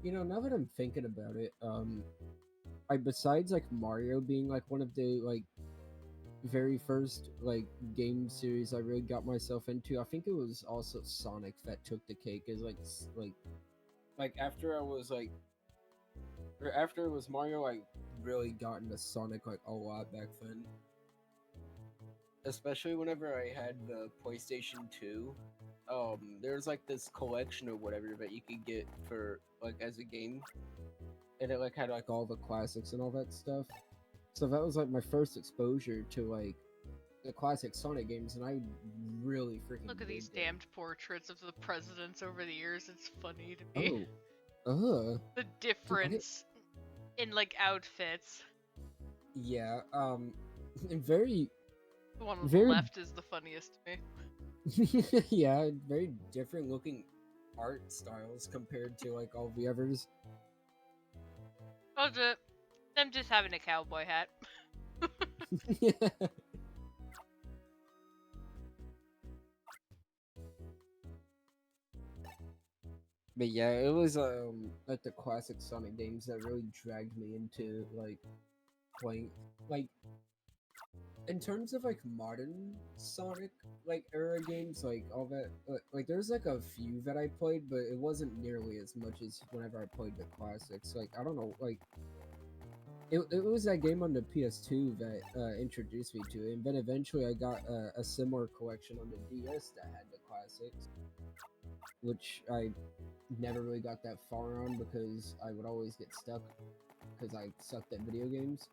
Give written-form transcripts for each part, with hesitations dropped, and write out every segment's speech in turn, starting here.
Now that I'm thinking about it, I besides like Mario being like one of the like very first like game series I really got myself into, I think it was also Sonic that took the cake. Is like after I was like or after it was Mario, I really got into Sonic like a lot back then. Especially whenever I had the PlayStation 2. There's like this collection or whatever that you could get for like as a game, and it like had like all the classics and all that stuff. So that was like my first exposure to like the classic Sonic games, and I really freaking Look at these digged it. damned portraits of the presidents over the years. It's funny to me. Oh, uh, The dude, I didn't. difference in like outfits. Yeah, very, The one on the very, left is the funniest to me. yeah, very different looking art styles compared to like all the others. Oh, them just having a cowboy hat. Yeah. But yeah, it was like the classic Sonic games that really dragged me into like playing like in terms of like modern Sonic like era games, like all that like there's like a few that I played, but it wasn't nearly as much as whenever I played the classics. Like I don't know, like it was that game on the PS2 that introduced me to it, and then eventually I got a similar collection on the DS that had the classics, which I never really got that far on because I would always get stuck because I sucked at video games.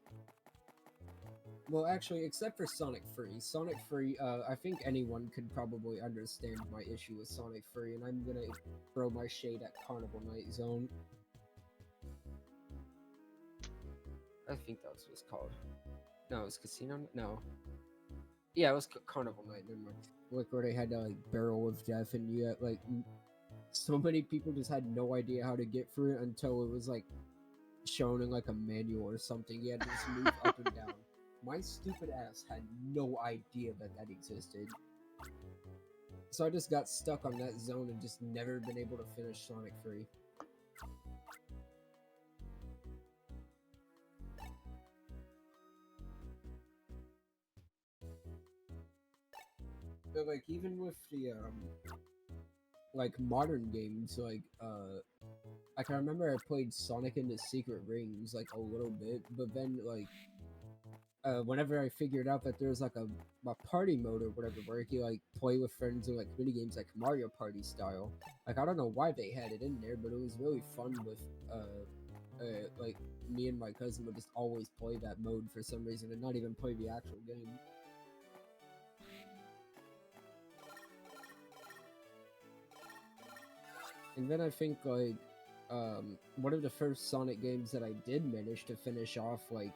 Well, actually, except for Sonic Free. Sonic Free, I think anyone could probably understand my issue with Sonic Free, and I'm gonna throw my shade at Carnival Night Zone. I think that was what it's called. No, it was Casino. No, yeah, it was Carnival Night. Never mind. Like where they had that like barrel of death, and you had like so many people just had no idea how to get through it until it was like shown in like a manual or something. You had to just move up and down. My stupid ass had no idea that that existed. So I just got stuck on that zone and just never been able to finish Sonic Free. But like even with the like modern games, like I remember I played Sonic and the Secret Rings like a little bit, but then like whenever I figured out that there's like a party mode or whatever where you like play with friends and like mini games like Mario Party style. Like I don't know why they had it in there, but it was really fun with like me and my cousin would just always play that mode for some reason and not even play the actual game. And then I think like one of the first Sonic games that I did manage to finish off like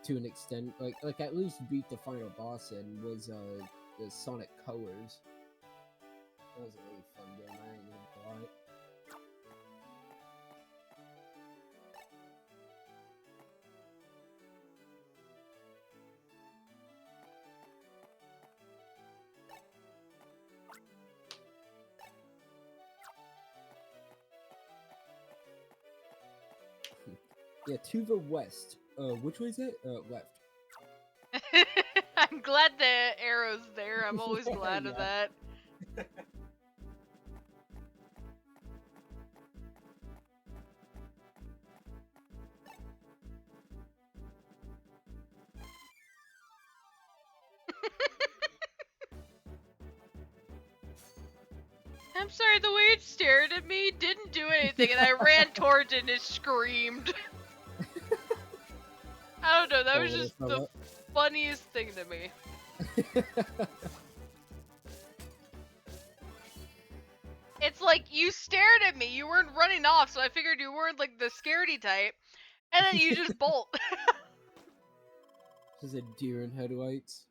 to an extent, like at least beat the final boss in was the Sonic Colors. That was a really fun game. I ain't gonna lie. Yeah, to the west. Which way is it? Left. I'm glad the arrow's there. I'm always glad of Yeah. that. I'm sorry, the way it stared at me didn't do anything, and I ran towards it and it screamed. I don't know, that Poor was little just the fella. funniest thing to me. It's like you stared at me, you weren't running off, so I figured you weren't like the scaredy type, and then you just bolt. Just a deer in headlights.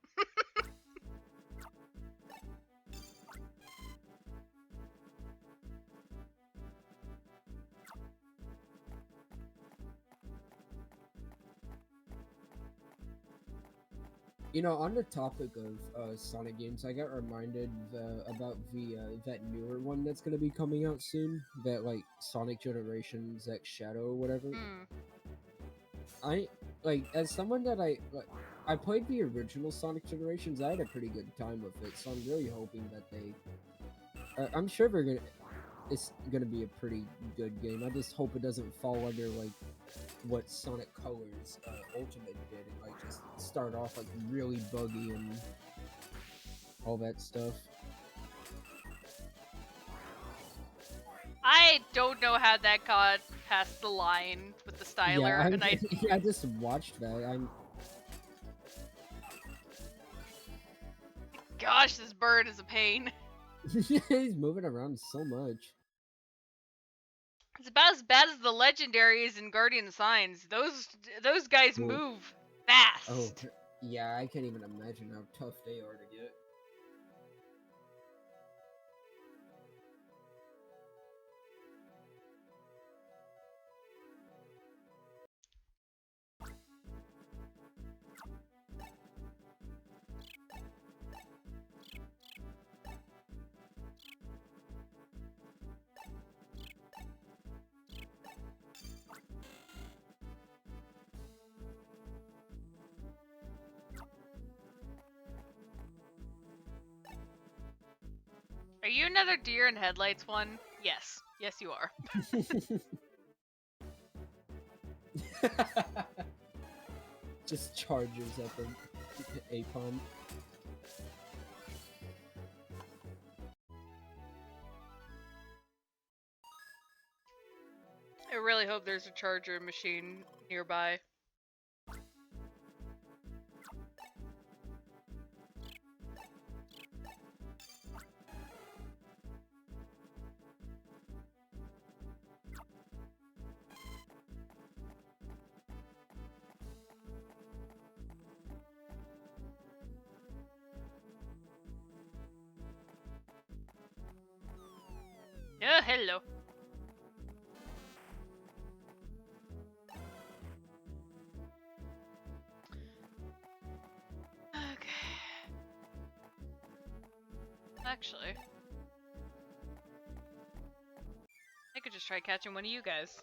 You know, on the topic of Sonic games, I got reminded about the that newer one that's gonna be coming out soon. That like Sonic Generations X Shadow or whatever. Hmm. I like as someone that I played the original Sonic Generations. I had a pretty good time with it, so I'm really hoping that they. I'm sure they're gonna. It's gonna be a pretty good game. I just hope it doesn't fall under like what Sonic Colors Ultimate did, and like just start off like really buggy and all that stuff. I don't know how that got past the line with the styler, Yeah, and I I just watched that. gosh, this bird is a pain. He's moving around so much. It's about as bad as the legendaries in Guardian Signs. Those guys Well, move oh, fast. yeah, I can't even imagine how tough they are to get. Are you another deer in headlights one? Yes. Yes, you are. Just charges at the Apom. I really hope there's a charger machine nearby. Oh, hello. Okay. Actually, I could just try catching one of you guys.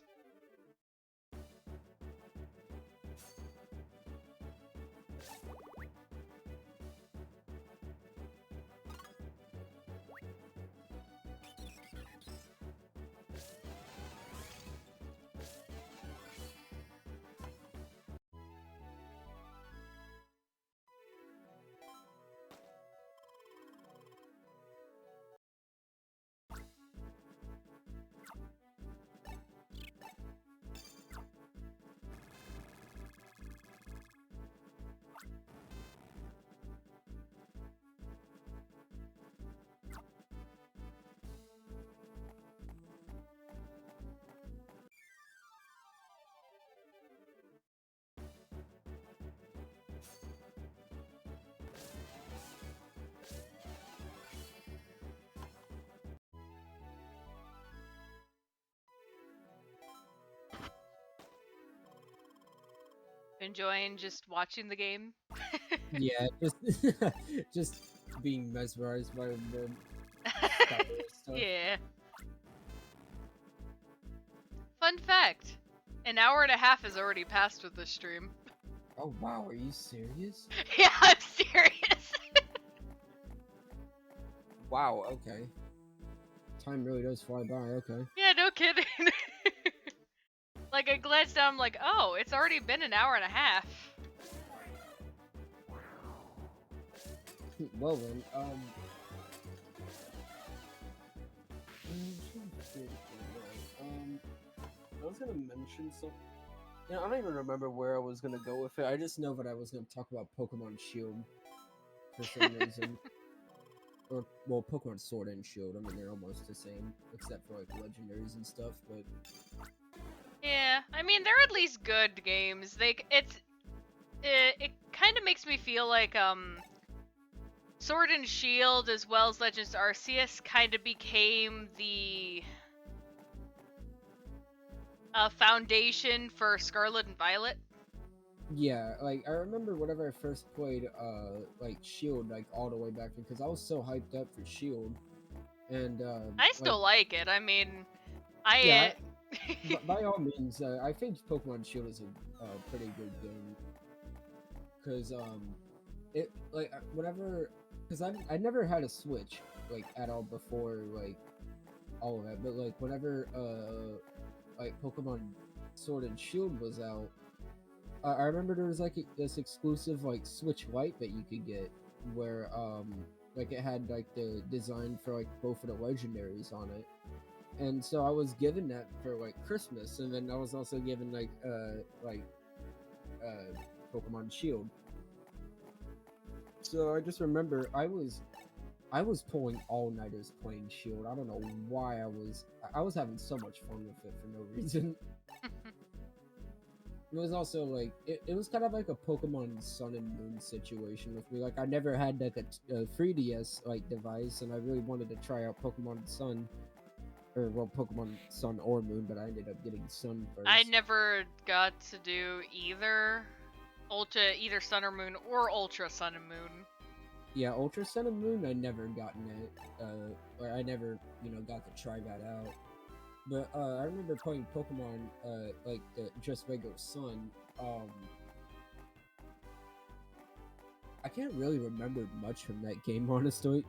Enjoying just watching the game. Yeah, just being mesmerized by the stuff. Yeah. Fun fact. An hour and a half has already passed with this stream. Oh wow, are you serious? Yeah, I'm serious. Wow, okay. Time really does fly by, okay. Yeah, no kidding. Like, I glanced down, I'm like, oh, it's already been an hour and a half. Well then, I was gonna mention something. Yeah, I don't even remember where I was gonna go with it. I just know that I was gonna talk about Pokemon Shield for some reason. Or, well, Pokemon Sword and Shield. I mean, they're almost the same, except for like legendaries and stuff. But Yeah, I mean, they're at least good games. It kind of makes me feel like Sword and Shield as well as Legends Arceus kind of became the foundation for Scarlet and Violet. Yeah, like I remember whenever I first played like Shield, like all the way back then, because I was so hyped up for Shield, and I like still like it. I mean, yeah, I. by all means, I think Pokemon Shield is a pretty good game, because it like whenever, because I never had a Switch like at all before like all of that, but like whenever like Pokemon Sword and Shield was out, I remember there was like this exclusive like Switch Lite that you could get where like it had like the design for like both of the legendaries on it. And so I was given that for like Christmas, and then I was also given like uh Pokemon Shield. So I just remember I was pulling all nighters playing Shield. I don't know why I was having so much fun with it for no reason. It was also like it was kind of like a Pokemon Sun and Moon situation with me. Like I never had like a 3DS like device, and I really wanted to try out Pokemon Sun, or well, Pokemon Sun or Moon, but I ended up getting Sun I first. never got to do either either Sun or Moon or Ultra Sun and Moon. Yeah, Ultra Sun and Moon, I never gotten it. Or I never got to try that out. But I remember playing Pokemon like the just regular Sun. I can't really remember much from that game, honestly.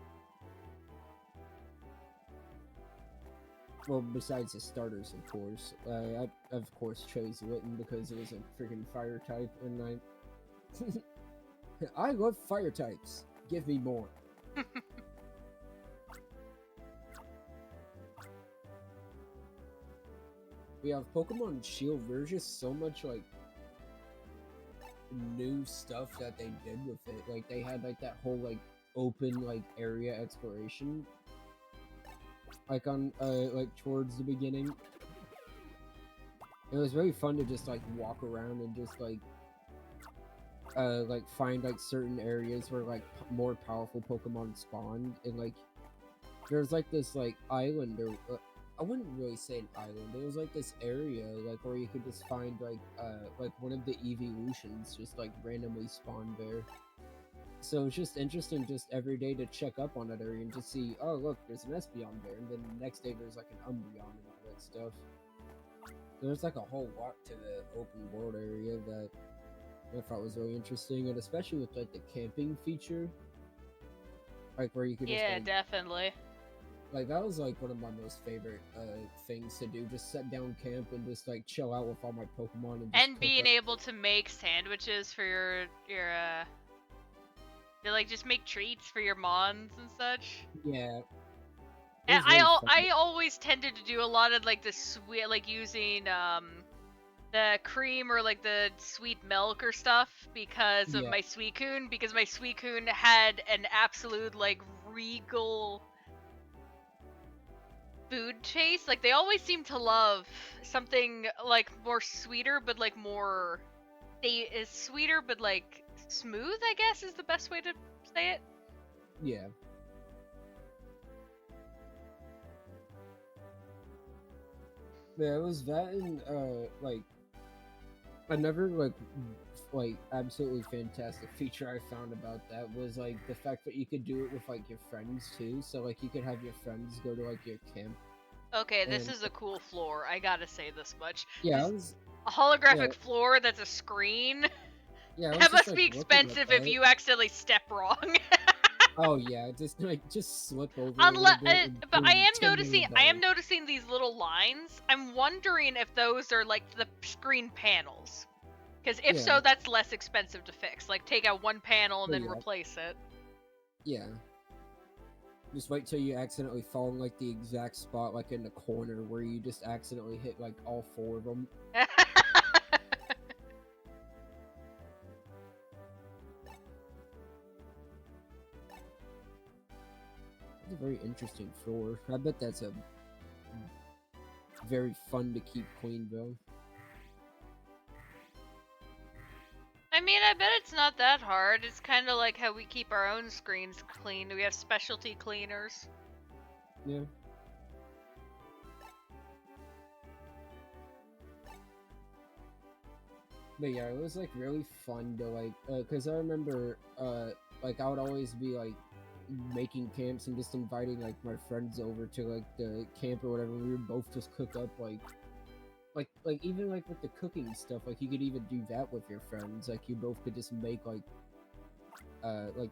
Well, besides the starters, of course. I of course chose Litten because it was a freaking fire type, and I love fire types. Give me more. We have Pokemon Shield. There's just so much like new stuff that they did with it. Like they had like that whole like open like area exploration, like on like towards the beginning. It was very fun to just like walk around and just like find like certain areas where like more powerful Pokemon spawned, and like there's like this like island, or I wouldn't really say an island. It was like this area like where you could just find like one of the evolutions just like randomly spawned there. So it's just interesting just every day to check up on that area and just see, oh look, there's an Espeon there, and then the next day there's like an Umbreon and all that stuff. So there's like a whole lot to the open world area that I thought was really interesting, and especially with like the camping feature, like where you could just Yeah, definitely. like that was like one of my most favorite things to do. Just set down camp and just like chill out with all my Pokemon and just And cook being up. able to make sandwiches for your to like just make treats for your mons and such. Yeah, it And was really fun. I always tended to do a lot of like the sweet, like using the cream or like the sweet milk or stuff because of Yeah, my Suicune, because my Suicune had an absolute like regal food taste. Like they always seem to love something like more sweeter, but like more they is sweeter but like smooth, I guess is the best way to say it. yeah. Yeah, it was that, and like another like absolutely fantastic feature I found about that was like the fact that you could do it with like your friends too. So like you could have your friends go to like your camp, Okay, this and is a cool floor. I gotta say this much. yeah, This I was a yeah holographic floor that's a screen. yeah I was That just must like be looking at expensive if that. you accidentally step wrong. Oh yeah, just slip over a little Unless, bit and but boom, $10 million. I am noticing these little lines. I'm wondering if those are like the screen panels. Because if Yeah, so, that's less expensive to fix. Like take out one panel and but then yeah, replace it. yeah. Just wait till you accidentally fall in like the exact spot, like in the corner where you just accidentally hit like all four of them. It's a very interesting floor. I bet that's a very fun to keep clean though. I mean, I bet it's not that hard. It's kind of like how we keep our own screens clean. We have specialty cleaners. Yeah. But yeah, it was like really fun to like, cause I remember like I would always be like making camps and just inviting like my friends over to like the camp or whatever. We would both just cook up like even like with the cooking stuff, like you could even do that with your friends. Like you both could just make like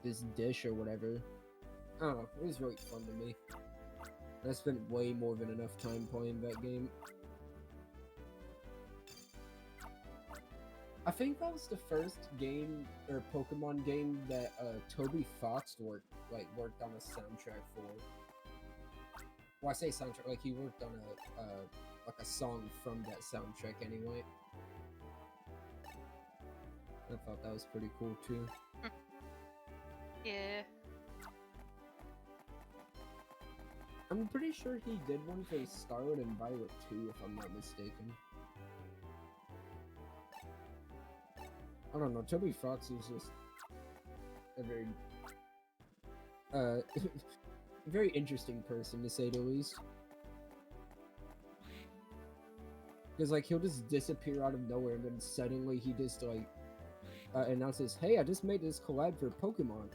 this dish or whatever. I don't know, it was really fun to me. I spent way more than enough time playing that game. I think that was the first game or Pokemon game that Toby Fox worked on a soundtrack for. Well, I say soundtrack, like he worked on like a song from that soundtrack anyway. I thought that was pretty cool too. Yeah. I'm pretty sure he did one for Scarlet and Violet too, if I'm not mistaken. I don't know, Toby Fox is just a very very interesting person to say the least. Because like he'll just disappear out of nowhere and then suddenly he just like announces, "Hey, I just made this collab for Pokemon."